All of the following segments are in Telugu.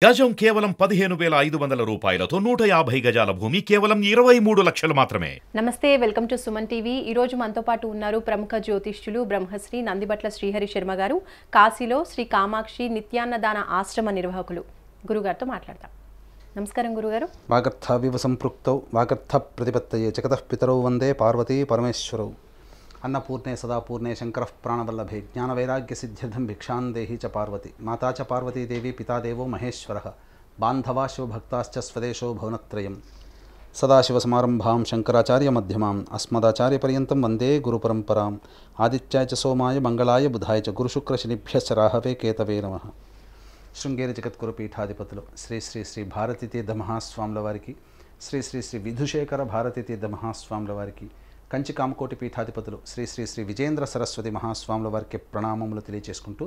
గజం కేవలం 15,500 రూపాయలతో 150 గజాల భూమి కేవలం 23 లక్షలు మాత్రమే. నమస్తే, వెల్కమ్ టు సుమన్ టీవీ. ఈ రోజు మనతో పాటు ఉన్నారు ప్రముఖ జ్యోతిష్యులు బ్రహ్మశ్రీ నందిబట్ల శ్రీహరి శర్మ గారు, కాశీలో శ్రీ కామాక్షి నిత్యాన్నదాన ఆశ్రమ నిర్వాహకులు. గురుగారితో మాట్లాడతాం. నమస్కారం గురుగారు. వాగర్థావివ సంపృక్తౌ వాగర్థ ప్రతిపత్తయే జగతః పితరౌ వందే పార్వతీ పరమేశ్వరౌ. అన్నపూర్ణే సదాపూర్ణే శంకర ప్రాణవల్లభే జ్ఞానవైరాగ్య సిద్ధ్యర్థం భిక్షాందేహి చ పార్వతి మాతా చ పార్వతీదేవి పితాదేవో మహేశ్వర బాంధవా శివభక్తాశ్చ స్వదేశో భువనత్రయం. సదాశివసమారంభాం శంకరాచార్య మధ్యమాం అస్మదాచార్యపర్యంతం వందే గురుపరంపరాం. ఆదిత్యాయ చ సోమాయ మంగళాయ బుధాయ చ గురుశుక్రశనిభ్యశ్చ రాహవే కేతవే నమః. శృంగేరి జగద్గురు పీఠాధిపతులు శ్రీ శ్రీ శ్రీ భారతీతీర్థ మహాస్వాముల వారికి, శ్రీ శ్రీ శ్రీ విధుశేఖర భారతీతీర్థ మహాస్వాముల వారికి, కంచి కామకోటి పీఠాధిపతులు శ్రీ శ్రీ శ్రీ విజేంద్ర సరస్వతి మహాస్వాముల వారికి ప్రణామములు తెలియజేసుకుంటూ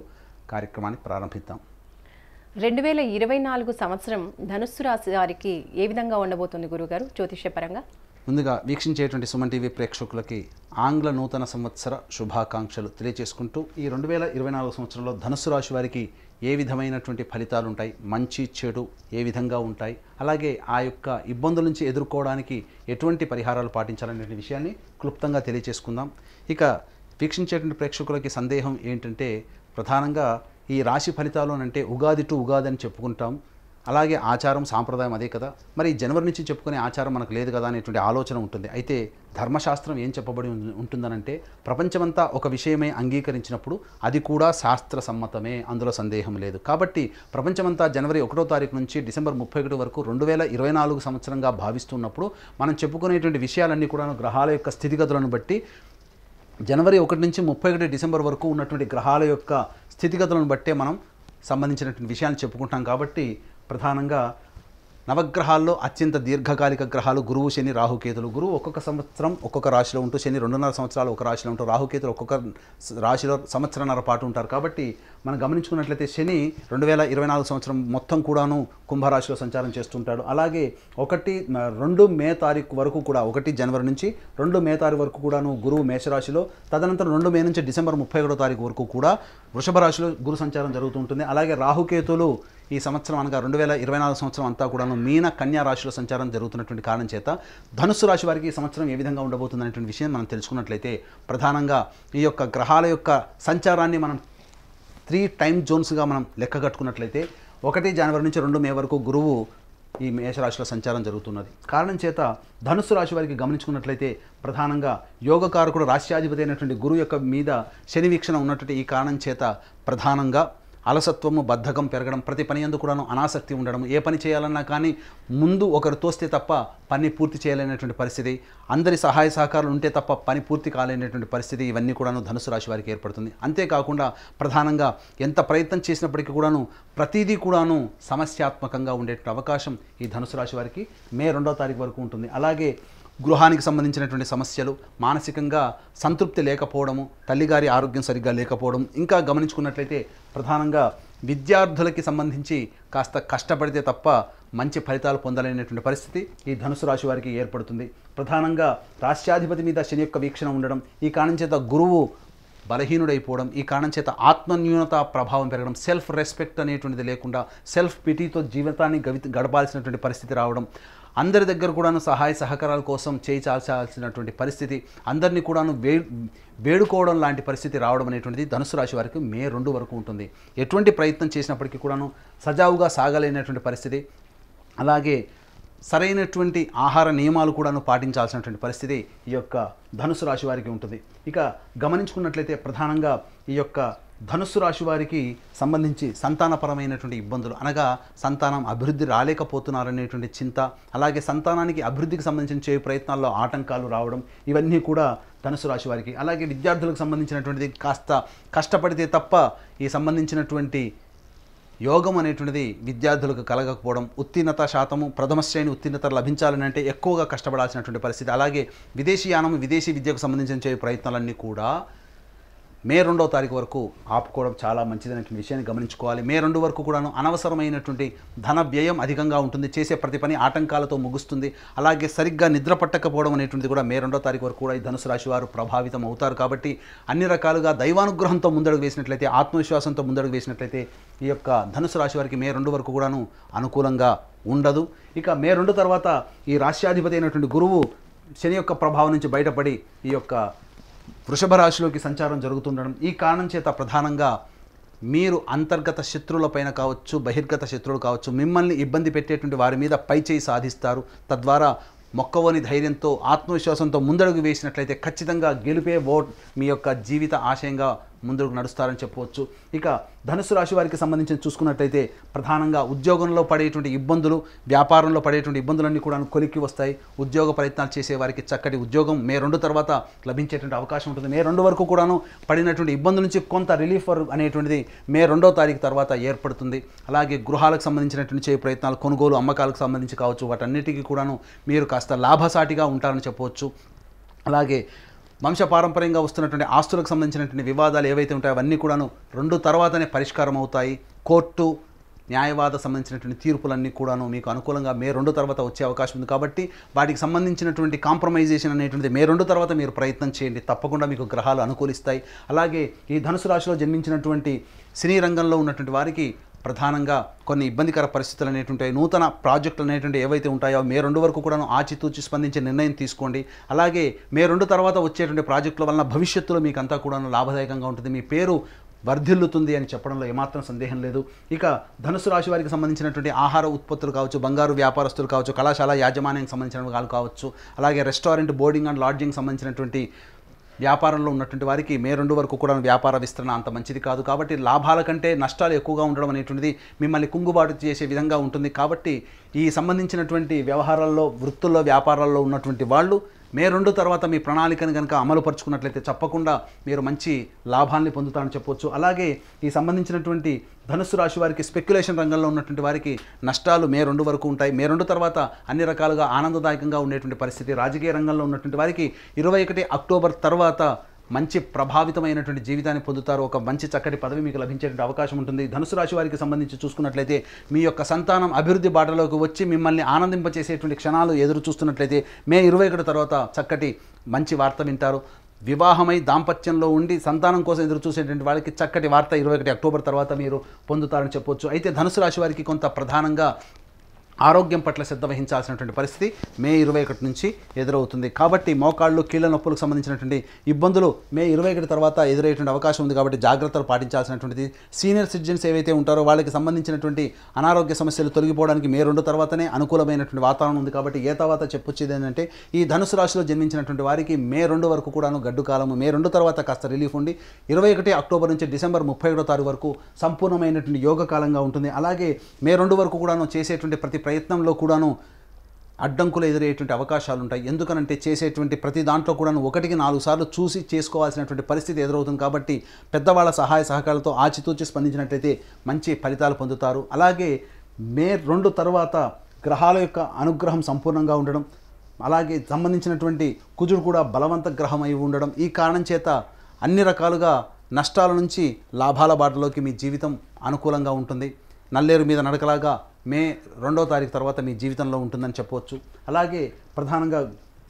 కార్యక్రమాన్ని ప్రారంభిద్దాం. 2024 సంవత్సరం ధనుస్సు రాశి వారికి ఏ విధంగా ఉండబోతుంది గురుగారు జ్యోతిష్యపరంగా? ముందుగా వీక్షించేటువంటి సుమన్ టీవీ ప్రేక్షకులకి ఆంగ్ల నూతన సంవత్సర శుభాకాంక్షలు తెలియజేసుకుంటూ, ఈ 2024 సంవత్సరంలో ధనుస్సు రాశి వారికి ఏ విధమైనటువంటి ఫలితాలు ఉంటాయి, మంచి చెడు ఏ విధంగా ఉంటాయి, అలాగే ఆ యొక్క ఇబ్బందుల నుంచి ఎదుర్కోవడానికి ఎటువంటి పరిహారాలు పాటించాలనే విషయాన్ని క్లుప్తంగా తెలియజేసుకుందాం. ఇక వీక్షించేటువంటి ప్రేక్షకులకి సందేహం ఏంటంటే, ప్రధానంగా ఈ రాశి ఫలితాలు అంటే ఉగాది టు ఉగాది అని చెప్పుకుంటాం, అలాగే ఆచారం సాంప్రదాయం అదే కదా, మరి జనవరి నుంచి చెప్పుకునే ఆచారం మనకు లేదు కదా అనేటువంటి ఆలోచన ఉంటుంది. అయితే ధర్మశాస్త్రం ఏం చెప్పబడి ఉంటుందనంటే, ప్రపంచమంతా ఒక విషయమే అంగీకరించినప్పుడు అది కూడా శాస్త్ర సమ్మతమే, అందులో సందేహం లేదు. కాబట్టి ప్రపంచమంతా జనవరి 1వ తారీఖు నుంచి డిసెంబర్ 31 వరకు 2024 సంవత్సరంగా భావిస్తున్నప్పుడు మనం చెప్పుకునేటువంటి విషయాలన్నీ కూడా గ్రహాల యొక్క స్థితిగతులను బట్టి జనవరి 1 నుంచి 31 డిసెంబర్ వరకు ఉన్నటువంటి గ్రహాల యొక్క స్థితిగతులను బట్టే మనం సంబంధించినటువంటి విషయాన్ని చెప్పుకుంటాం. కాబట్టి ప్రధానంగా నవగ్రహాల్లో అత్యంత దీర్ఘకాలిక గ్రహాలు గురువు, శని, రాహుకేతులు. గురువు ఒక్కొక్క సంవత్సరం ఒక్కొక్క రాశిలో ఉంటూ, శని 2.5 సంవత్సరాలు ఒక రాశిలో ఉంటూ, రాహుకేతులు ఒక్కొక్క రాశిలో సంవత్సరంన్నర పాటు ఉంటారు. కాబట్టి మనం గమనించుకున్నట్లయితే శని 2024 సంవత్సరం మొత్తం కూడాను కుంభరాశిలో సంచారం చేస్తుంటాడు. అలాగే 2 మే తారీఖు వరకు కూడా, 1 జనవరి నుంచి 2 మే తారీఖు వరకు కూడాను గురువు మేషరాశిలో, తదనంతరం 2 మే నుంచి డిసెంబర్ 31వ తారీఖు వరకు కూడా వృషభ రాశిలో గురు సంచారం జరుగుతూ ఉంటుంది. అలాగే రాహుకేతులు ఈ సంవత్సరం అనగా 2024 సంవత్సరం అంతా కూడాను మీన కన్యా రాశిలో సంచారం జరుగుతున్నటువంటి కారణం చేత ధనుస్సు రాశి వారికి ఈ సంవత్సరం ఏ విధంగా ఉండబోతుంది అనేటువంటి విషయం మనం తెలుసుకున్నట్లయితే, ప్రధానంగా ఈ యొక్క గ్రహాల యొక్క సంచారాన్ని మనం 3 టైమ్ జోన్స్గా మనం లెక్క కట్టుకున్నట్లయితే, 1 జనవరి నుంచి 2 మే వరకు గురువు ఈ మేషరాశిలో సంచారం జరుగుతున్నది. కారణం చేత ధనుస్సు రాశి వారికి గమనించుకున్నట్లయితే, ప్రధానంగా యోగకారకుడు రాశ్యాధిపతి అయినటువంటి గురువు యొక్క మీద శని వీక్షణ ఉన్నటువంటి ఈ కారణం చేత ప్రధానంగా అలసత్వము, బద్ధకం పెరగడం, ప్రతి పని యందు కూడాను అనాసక్తి ఉండడం, ఏ పని చేయాలన్నా కానీ ముందు ఒకరు తోస్తే తప్ప పని పూర్తి చేయలేనటువంటి పరిస్థితి, అందరి సహాయ సహకారాలు ఉంటే తప్ప పని పూర్తి కాలేనటువంటి పరిస్థితి, ఇవన్నీ కూడాను ధనుసు రాశి వారికి ఏర్పడుతుంది. అంతేకాకుండా ప్రధానంగా ఎంత ప్రయత్నం చేసినప్పటికీ కూడాను ప్రతిదీ కూడాను సమస్యాత్మకంగా ఉండేటువంటి అవకాశం ఈ ధనుసు రాశి వారికి మే 2వ తారీఖు వరకు ఉంటుంది. అలాగే గృహానికి సంబంధించినటువంటి సమస్యలు, మానసికంగా సంతృప్తి లేకపోవడము, తల్లిగారి ఆరోగ్యం సరిగ్గా లేకపోవడం, ఇంకా గమనించుకున్నట్లయితే ప్రధానంగా విద్యార్థులకి సంబంధించి కాస్త కష్టపడితే తప్ప మంచి ఫలితాలు పొందలేనటువంటి పరిస్థితి ఈ ధనుసు రాశి వారికి ఏర్పడుతుంది. ప్రధానంగా రాష్ట్రాధిపతి మీద శని యొక్క వీక్షణ ఉండడం, ఈ కారణం చేత గురువు బలహీనుడైపోవడం, ఈ కారణం చేత ఆత్మన్యూనత ప్రభావం పెరగడం, సెల్ఫ్ రెస్పెక్ట్ అనేటువంటిది లేకుండా సెల్ఫ్ పిటీతో జీవితాన్ని గడపాల్సినటువంటి పరిస్థితి రావడం, అందరి దగ్గర కూడాను సహాయ సహకారాల కోసం చేయి చాల్చాల్సినటువంటి పరిస్థితి, అందరినీ కూడాను వేడుకోవడం లాంటి పరిస్థితి రావడం అనేటువంటిది ధనుసు రాశి వారికి మే 2 వరకు ఉంటుంది. ఎటువంటి ప్రయత్నం చేసినప్పటికీ కూడాను సజావుగా సాగలేనటువంటి పరిస్థితి, అలాగే సరైనటువంటి ఆహార నియమాలు కూడాను పాటించాల్సినటువంటి పరిస్థితి ఈ యొక్క ధనుసు రాశి వారికి ఉంటుంది. ఇక గమనించుకున్నట్లయితే ప్రధానంగా ఈ యొక్క ధనుస్సు రాశి వారికి సంబంధించి సంతానపరమైనటువంటి ఇబ్బందులు, అనగా సంతానం అభివృద్ధి రాలేకపోతున్నారనేటువంటి చింత, అలాగే సంతానానికి అభివృద్ధికి సంబంధించిన చేయు ప్రయత్నాల్లో ఆటంకాలు రావడం, ఇవన్నీ కూడా ధనుసు రాశి వారికి. అలాగే విద్యార్థులకు సంబంధించినటువంటిది కాస్త కష్టపడితే తప్ప ఈ సంబంధించినటువంటి యోగం అనేటువంటిది విద్యార్థులకు కలగకపోవడం, ఉత్తీర్ణత శాతము ప్రథమ శ్రేణి ఉత్తీర్ణత లభించాలని అంటే ఎక్కువగా కష్టపడాల్సినటువంటి పరిస్థితి, అలాగే విదేశీయానం, విదేశీ విద్యకు సంబంధించిన చేయు ప్రయత్నాలన్నీ కూడా మే 2వ తారీఖు వరకు ఆపుకోవడం చాలా మంచిదనేటువంటి విషయాన్ని గమనించుకోవాలి. మే 2 వరకు కూడాను అనవసరమైనటువంటి ధన వ్యయం అధికంగా ఉంటుంది. చేసే ప్రతి పని ఆటంకాలతో ముగుస్తుంది. అలాగే సరిగ్గా నిద్ర పట్టకపోవడం అనేటువంటిది కూడా మే 2వ తారీఖు వరకు కూడా ఈ ధనుసు రాశి వారు ప్రభావితం అవుతారు. కాబట్టి అన్ని రకాలుగా దైవానుగ్రహంతో ముందడుగు వేసినట్లయితే, ఆత్మవిశ్వాసంతో ముందడుగు వేసినట్లయితే ఈ యొక్క ధనుసు రాశి వారికి మే 2 వరకు కూడాను అనుకూలంగా ఉండదు. ఇక మే 2 తర్వాత ఈ రాశ్యాధిపతి అయినటువంటి గురువు శని యొక్క ప్రభావం నుంచి బయటపడి ఈ యొక్క వృషభ రాశిలోకి సంచారం జరుగుతుండడం, ఈ కారణం చేత ప్రధానంగా మీరు అంతర్గత శత్రువులపైన కావచ్చు, బహిర్గత శత్రువులు కావచ్చు, మిమ్మల్ని ఇబ్బంది పెట్టేటువంటి వారి మీద పైచేయి సాధిస్తారు. తద్వారా మొక్కవోని ధైర్యంతో, ఆత్మవిశ్వాసంతో ముందడుగు వేసినట్లయితే ఖచ్చితంగా గెలుపే మీ యొక్క జీవిత ఆశయంగా ముందుకు నడుస్తారని చెప్పవచ్చు. ఇక ధనుసు రాశి వారికి సంబంధించి చూసుకున్నట్లయితే ప్రధానంగా ఉద్యోగంలో పడేటువంటి ఇబ్బందులు, వ్యాపారంలో పడేటువంటి ఇబ్బందులన్నీ కూడా కొలిక్కి వస్తాయి. ఉద్యోగ ప్రయత్నాలు చేసే వారికి చక్కటి ఉద్యోగం మే 2 తర్వాత లభించేటువంటి అవకాశం ఉంటుంది. మే 2 వరకు కూడాను పడినటువంటి ఇబ్బందుల నుంచి కొంత రిలీఫ్ అనేటువంటిది మే 2వ తారీఖు తర్వాత ఏర్పడుతుంది. అలాగే గృహాలకు సంబంధించినటువంటి చేయ ప్రయత్నాలు, కొనుగోలు, అమ్మకాలకు సంబంధించి కావచ్చు, వాటన్నిటికీ కూడాను మీరు కాస్త లాభసాటిగా ఉంటారని చెప్పవచ్చు. అలాగే వంశపారంపర్యంగా వస్తున్నటువంటి ఆస్తులకు సంబంధించినటువంటి వివాదాలు ఏవైతే ఉంటాయో అవన్నీ కూడాను 2 తర్వాతనే పరిష్కారం అవుతాయి. కోర్టు, న్యాయవాద సంబంధించినటువంటి తీర్పులన్నీ కూడాను మీకు అనుకూలంగా మే 2 తర్వాత వచ్చే అవకాశం ఉంది. కాబట్టి వాటికి సంబంధించినటువంటి కాంప్రమైజేషన్ అనేటువంటిది మే 2 తర్వాత మీరు ప్రయత్నం చేయండి. తప్పకుండా మీకు గ్రహాలు అనుకూలిస్తాయి. అలాగే ఈ ధనుసు రాశిలో జన్మించినటువంటి సినీ రంగంలో ఉన్నటువంటి వారికి ప్రధానంగా కొన్ని ఇబ్బందికర పరిస్థితులు అనేటువంటి నూతన ప్రాజెక్టులు అనేటువంటి ఏవైతే ఉంటాయో మే 2 వరకు కూడా ఆచితూచి స్పందించే నిర్ణయం తీసుకోండి. అలాగే మే 2 తర్వాత వచ్చేటువంటి ప్రాజెక్టుల వలన భవిష్యత్తులో మీకు అంతా కూడా లాభదాయకంగా ఉంటుంది. మీ పేరు వర్ధిల్లుతుంది అని చెప్పడంలో ఏమాత్రం సందేహం లేదు. ఇక ధనుసు రాశి వారికి సంబంధించినటువంటి ఆహార ఉత్పత్తులు కావచ్చు, బంగారు వ్యాపారస్తులు కావచ్చు, కళాశాల యాజమాన్యానికి సంబంధించిన వాళ్ళు కావచ్చు, అలాగే రెస్టారెంట్, బోర్డింగ్ అండ్ లాడ్జింగ్ సంబంధించినటువంటి వ్యాపారంలో ఉన్నటువంటి వారికి మే 2 వరకు కూడా వ్యాపార విస్తరణ అంత మంచిది కాదు. కాబట్టి లాభాల కంటే నష్టాలు ఎక్కువగా ఉండడం అనేటువంటిది మిమ్మల్ని కుంగుబాటు చేసే విధంగా ఉంటుంది. కాబట్టి ఈ సంబంధించినటువంటి వ్యవహారాల్లో, వృత్తుల్లో, వ్యాపారాల్లో ఉన్నటువంటి వాళ్ళు మే 2 తర్వాత మీ ప్రణాళికను కనుక అమలుపరుచుకున్నట్లయితే తప్పకుండా మీరు మంచి లాభాన్ని పొందుతారని చెప్పవచ్చు. అలాగే ఈ సంబంధించినటువంటి ధనుసు రాశి వారికి స్పెక్యులేషన్ రంగంలో ఉన్నటువంటి వారికి నష్టాలు మే 2 వరకు ఉంటాయి. మే 2 తర్వాత అన్ని రకాలుగా ఆనందదాయకంగా ఉండేటువంటి పరిస్థితి. రాజకీయ రంగంలో ఉన్నటువంటి వారికి 21 అక్టోబర్ తర్వాత మంచి ప్రభావితమైనటువంటి జీవితాన్ని పొందుతారు. ఒక మంచి చక్కటి పదవి మీకు లభించేటువంటి అవకాశం ఉంటుంది. ధనుసు రాశి వారికి సంబంధించి చూసుకున్నట్లయితే మీ యొక్క సంతానం అభివృద్ధి బాటలోకి వచ్చి మిమ్మల్ని ఆనందింపచేసేటువంటి క్షణాలు ఎదురు చూస్తున్నట్లయితే మే 21 తర్వాత చక్కటి మంచి వార్త వింటారు. వివాహమై దాంపత్యంలో ఉండి సంతానం కోసం ఎదురు చూసేటువంటి వాళ్ళకి చక్కటి వార్త 21 అక్టోబర్ తర్వాత మీరు పొందుతారని చెప్పవచ్చు. అయితే ధనుసు రాశి వారికి కొంత ప్రధానంగా ఆరోగ్యం పట్ల శ్రద్ధ వహించాల్సినటువంటి పరిస్థితి మే 21 నుంచి ఎదురవుతుంది. కాబట్టి మోకాళ్ళు, కీళ్ళ నొప్పులకు సంబంధించినటువంటి ఇబ్బందులు మే 21 తర్వాత ఎదురయ్యేటువంటి అవకాశం ఉంది. కాబట్టి జాగ్రత్తలు పాటించాల్సినటువంటిది. సీనియర్ సిటిజన్స్ ఏవైతే ఉంటారో వాళ్ళకి సంబంధించినటువంటి అనారోగ్య సమస్యలు తొలగిపోవడానికి మే 2 తర్వాతనే అనుకూలమైనటువంటి వాతావరణం ఉంది. కాబట్టి ఏ తర్వాత చెప్పొచ్చేది ఏంటంటే ఈ ధనుసు రాశిలో జన్మించినటువంటి వారికి మే 2 వరకు కూడాను గడ్డు కాలము. మే 2 తర్వాత కాస్త రిలీఫ్ ఉండి 21 అక్టోబర్ నుంచి డిసెంబర్ 31వ తారీఖు వరకు సంపూర్ణమైనటువంటి యోగ కాలంగా ఉంటుంది. అలాగే మే 2 వరకు కూడాను చేసేటువంటి ప్రతి ప్రయత్నంలో కూడాను అడ్డంకులు ఎదురయ్యేటువంటి అవకాశాలు ఉంటాయి. ఎందుకనంటే చేసేటువంటి ప్రతి దాంట్లో కూడాను 1కి 4 సార్లు చూసి చేసుకోవాల్సినటువంటి పరిస్థితి ఎదురవుతుంది. కాబట్టి పెద్దవాళ్ళ సహాయ సహకారాలతో ఆచితూచి స్పందించినట్లయితే మంచి ఫలితాలు పొందుతారు. అలాగే మే 2 తర్వాత గ్రహాల యొక్క అనుగ్రహం సంపూర్ణంగా ఉండడం, అలాగే సంబంధించినటువంటి కుజుడు కూడా బలవంత గ్రహం అయి ఉండడం, ఈ కారణం చేత అన్ని రకాలుగా నష్టాల నుంచి లాభాల బాటలోకి మీ జీవితం అనుకూలంగా ఉంటుంది. నల్లేరు మీద నడకలాగా మే 2వ తారీఖు తర్వాత మీ జీవితంలో ఉంటుందని చెప్పవచ్చు. అలాగే ప్రధానంగా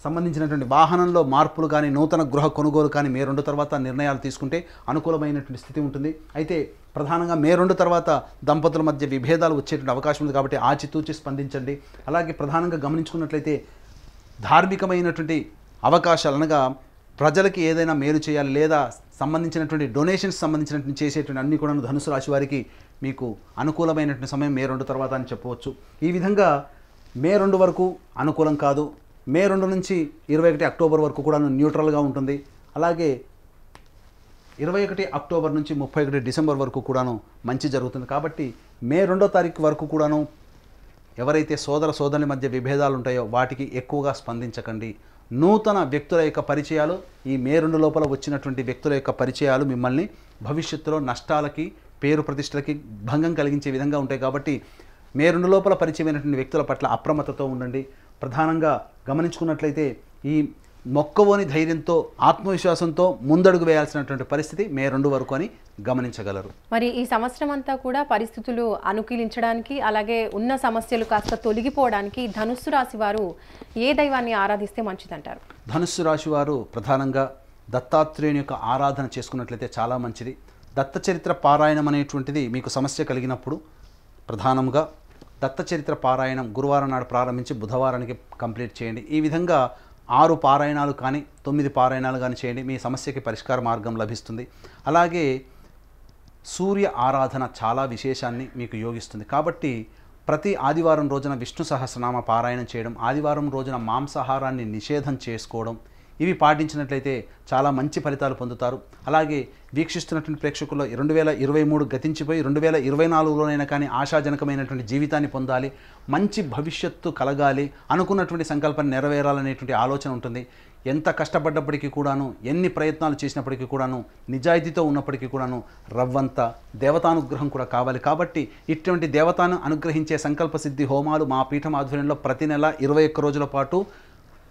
సంబంధించినటువంటి వాహనంలో మార్పులు కానీ, నూతన గృహ కొనుగోలు కానీ మే 2 తర్వాత నిర్ణయాలు తీసుకుంటే అనుకూలమైనటువంటి స్థితి ఉంటుంది. అయితే ప్రధానంగా మే 2 తర్వాత దంపతుల మధ్య విభేదాలు వచ్చేటువంటి అవకాశం ఉంది. కాబట్టి ఆచితూచి స్పందించండి. అలాగే ప్రధానంగా గమనించుకున్నట్లయితే ధార్మికమైనటువంటి అవకాశాలు, అనగా ప్రజలకి ఏదైనా మేలు చేయాలి లేదా సంబంధించినటువంటి డొనేషన్స్ సంబంధించినటువంటి చేసేటువంటి అన్ని కూడా ధనుసు రాశి వారికి మీకు అనుకూలమైనటువంటి సమయం మే 2 తర్వాత అని చెప్పవచ్చు. ఈ విధంగా మే 2 వరకు అనుకూలం కాదు. మే 2 నుంచి 21 అక్టోబర్ వరకు కూడా న్యూట్రల్గా ఉంటుంది. అలాగే 21 అక్టోబర్ నుంచి 31 డిసెంబర్ వరకు కూడాను మంచి జరుగుతుంది. కాబట్టి మే 2వ తారీఖు వరకు కూడాను ఎవరైతే సోదర సోదరుల మధ్య విభేదాలు ఉంటాయో వాటికి ఎక్కువగా స్పందించకండి. నూతన వ్యక్తుల యొక్క పరిచయాలు, ఈ మే 2 లోపల వచ్చినటువంటి వ్యక్తుల యొక్క పరిచయాలు మిమ్మల్ని భవిష్యత్తులో నష్టాలకి, పేరు ప్రతిష్టలకి భంగం కలిగించే విధంగా ఉంటాయి. కాబట్టి మే 2 లోపల పరిచయమైనటువంటి వ్యక్తుల పట్ల అప్రమత్తతో ఉండండి. ప్రధానంగా గమనించుకున్నట్లయితే ఈ మొక్కవోని ధైర్యంతో ఆత్మవిశ్వాసంతో ముందడుగు వేయాల్సినటువంటి పరిస్థితి మే 2 వరకు అని గమనించగలరు. మరి ఈ సంవత్సరం అంతా కూడా పరిస్థితులు అనుకూలించడానికి అలాగే ఉన్న సమస్యలు కాస్త తొలగిపోవడానికి ధనుస్సు రాశి వారు ఏ దైవాన్ని ఆరాధిస్తే మంచిదంటారు? ధనుస్సు రాశి వారు ప్రధానంగా దత్తాత్రేయుని యొక్క ఆరాధన చేసుకున్నట్లయితే చాలా మంచిది. దత్త చరిత్ర పారాయణం అనేటువంటిది మీకు సమస్య కలిగినప్పుడు ప్రధానంగా దత్త చరిత్ర పారాయణం గురువారం నాడు ప్రారంభించి బుధవారానికి కంప్లీట్ చేయండి. ఈ విధంగా 6 పారాయణాలు కానీ 9 పారాయణాలు కానీ చేయండి, మీ సమస్యకి పరిష్కార మార్గం లభిస్తుంది. అలాగే సూర్య ఆరాధన చాలా విశేషాన్ని మీకు యోగిస్తుంది. కాబట్టి ప్రతి ఆదివారం రోజున విష్ణు సహస్రనామ పారాయణం చేయడం, ఆదివారం రోజున మాంసాహారాన్ని నిషేధం చేసుకోవడం, ఇవి పాటించినట్లయితే చాలా మంచి ఫలితాలు పొందుతారు. అలాగే వీక్షిస్తున్నటువంటి ప్రేక్షకుల్లో 2023 గతించిపోయి 2024లోనైనా కానీ ఆశాజనకమైనటువంటి జీవితాన్ని పొందాలి, మంచి భవిష్యత్తు కలగాలి, అనుకున్నటువంటి సంకల్పాన్ని నెరవేరాలనేటువంటి ఆలోచన ఉంటుంది. ఎంత కష్టపడ్డప్పటికీ కూడాను, ఎన్ని ప్రయత్నాలు చేసినప్పటికీ కూడాను, నిజాయితీతో ఉన్నప్పటికీ కూడాను రవ్వంత దేవతానుగ్రహం కూడా కావాలి. కాబట్టి ఇటువంటి దేవతాను అనుగ్రహించే సంకల్ప సిద్ధి హోమాలు మా పీఠం ఆధ్వర్యంలో ప్రతి నెల 21 రోజుల పాటు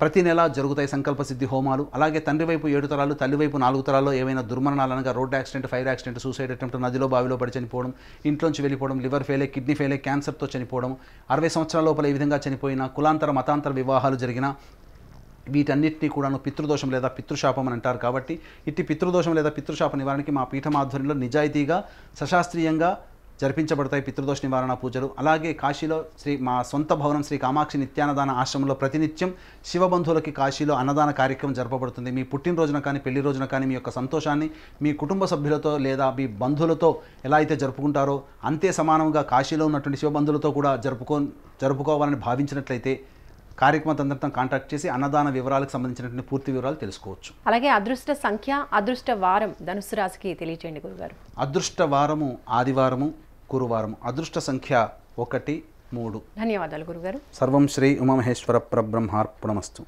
ప్రతి నెల జరుగుతాయి సంకల్ప సిద్ధి హోమాలు. అలాగే తండ్రి వైపు 7 తరాలు, తల్లి వైపు 4 తరాల్లో ఏవైనా దుర్మరణాలు అనగా road accident, fire accident, suicide attempt, నదిలో బావిలో పడి చనిపోవడం, ఇంట్లోంచి వెళ్ళిపోవడం, లివర్ ఫెయిలే, కిడ్నీ ఫెయిలే, క్యాన్సర్తో చనిపోవడం, 60 సంవత్సరాల లోపల ఈ విధంగా చనిపోయిన, కులాంతర మతాంతర వివాహాలు జరిగిన, వీటన్నిటినీ కూడాను పితృదోషం లేదా పితృశాపం అని అంటారు. కాబట్టి ఇట్టి పితృదోషం లేదా పితృశాప నివారణకి మా పీఠం ఆధ్వర్యంలో నిజాయితీగా సశాస్త్రీయంగా జరిపించబడతాయి పితృదోష నివారణ పూజలు. అలాగే కాశీలో మా సొంత భవనం శ్రీ కామాక్షి నిత్యాన్నదాన ఆశ్రమంలో ప్రతినిత్యం శివబంధువులకి కాశీలో అన్నదాన కార్యక్రమం జరపబడుతుంది. మీ పుట్టినరోజున కానీ పెళ్లి రోజున కానీ మీ యొక్క సంతోషాన్ని మీ కుటుంబ సభ్యులతో లేదా మీ బంధువులతో ఎలా అయితే జరుపుకుంటారో అంతే సమానంగా కాశీలో ఉన్నటువంటి శివబంధువులతో కూడా జరుపుకోవాలని భావించినట్లయితే కార్యక్రమం తదనంతరం కాంటాక్ట్ చేసి అన్నదాన వివరాలకు సంబంధించినటువంటి పూర్తి వివరాలు తెలుసుకోవచ్చు. అలాగే అదృష్ట సంఖ్య, అదృష్ట వారం ధనుస్సు రాశికి తెలియచేయండి గురుగారు. అదృష్ట వారము ఆదివారము, గురువారము. అదృష్ట సంఖ్య 1, 3. ధన్యవాదాలు గురుగారు. సర్వం శ్రీ ఉమామహేశ్వర పరబ్రహ్మార్పణమస్తు.